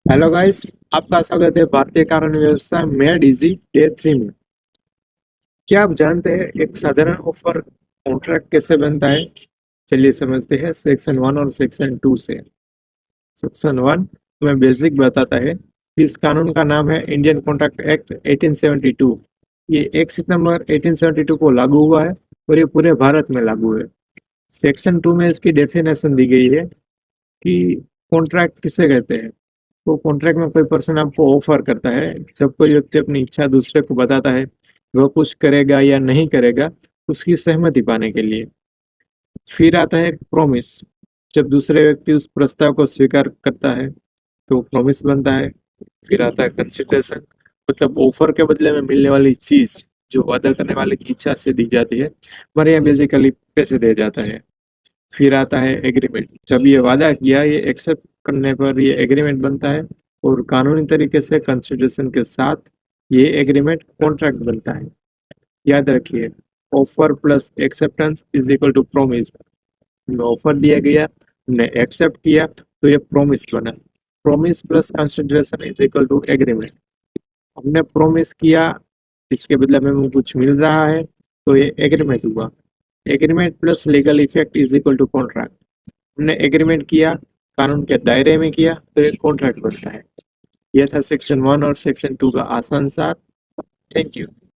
Hello guys, आपका स्वागत है भारतीय कानून व्यवस्था मेड इजी डे 3 में। क्या आप जानते हैं एक साधारण ऑफर कॉन्ट्रैक्ट कैसे बनता है? चलिए समझते हैं सेक्शन 1 और सेक्शन 2 से। सेक्शन 1 में बेसिक बताता है। इस कानून का नाम है इंडियन कॉन्ट्रैक्ट एक्ट 1872। ये 1 सितंबर 1872 को लागू हुआ है और ये पूरे भारत में लागू है। सेक्शन 2 में इसकी डेफिनेशन दी गई है कि कॉन्ट्रैक्ट किसे कहते हैं। तो कॉन्ट्रैक्ट में कोई पर्सन आपको ऑफर करता है, जब कोई व्यक्ति अपनी इच्छा दूसरे को बताता है वह कुछ करेगा या नहीं करेगा उसकी सहमति पाने के लिए। फिर आता है प्रॉमिस। जब दूसरे व्यक्ति उस प्रस्ताव को स्वीकार करता है तो प्रॉमिस बनता है। फिर आता है कंसिडरेशन, मतलब ऑफर के बदले में मिलने वाली चीज जो वादा करने वाले की इच्छा से दी जाती है, पर यह बेसिकली पैसे दे जाता है। फिर आता है एग्रीमेंट। जब ये वादा किया, ये एक्सेप्ट करने पर ये एग्रीमेंट बनता है और कानूनी तरीके से कंसिडरेशन के साथ ये एग्रीमेंट कॉन्ट्रैक्ट बनता है। याद रखिए, offer plus acceptance is equal to promise. हमने ऑफर दिया गया, हमने एक्सेप्ट किया, तो ये प्रॉमिस बना। Promise plus consideration is equal to agreement. हमने प्रॉमिस किया, इसके बदले में हमें कुछ मिल रहा है, तो ये एग्रीमेंट हुआ। Agreement plus legal effect is equal to contract. हमने एग्रीमेंट किया, कानून के दायरे में किया, तो ये कॉन्ट्रैक्ट बनता है। यह था सेक्शन 1 और सेक्शन 2 का आसान सार। Thank you.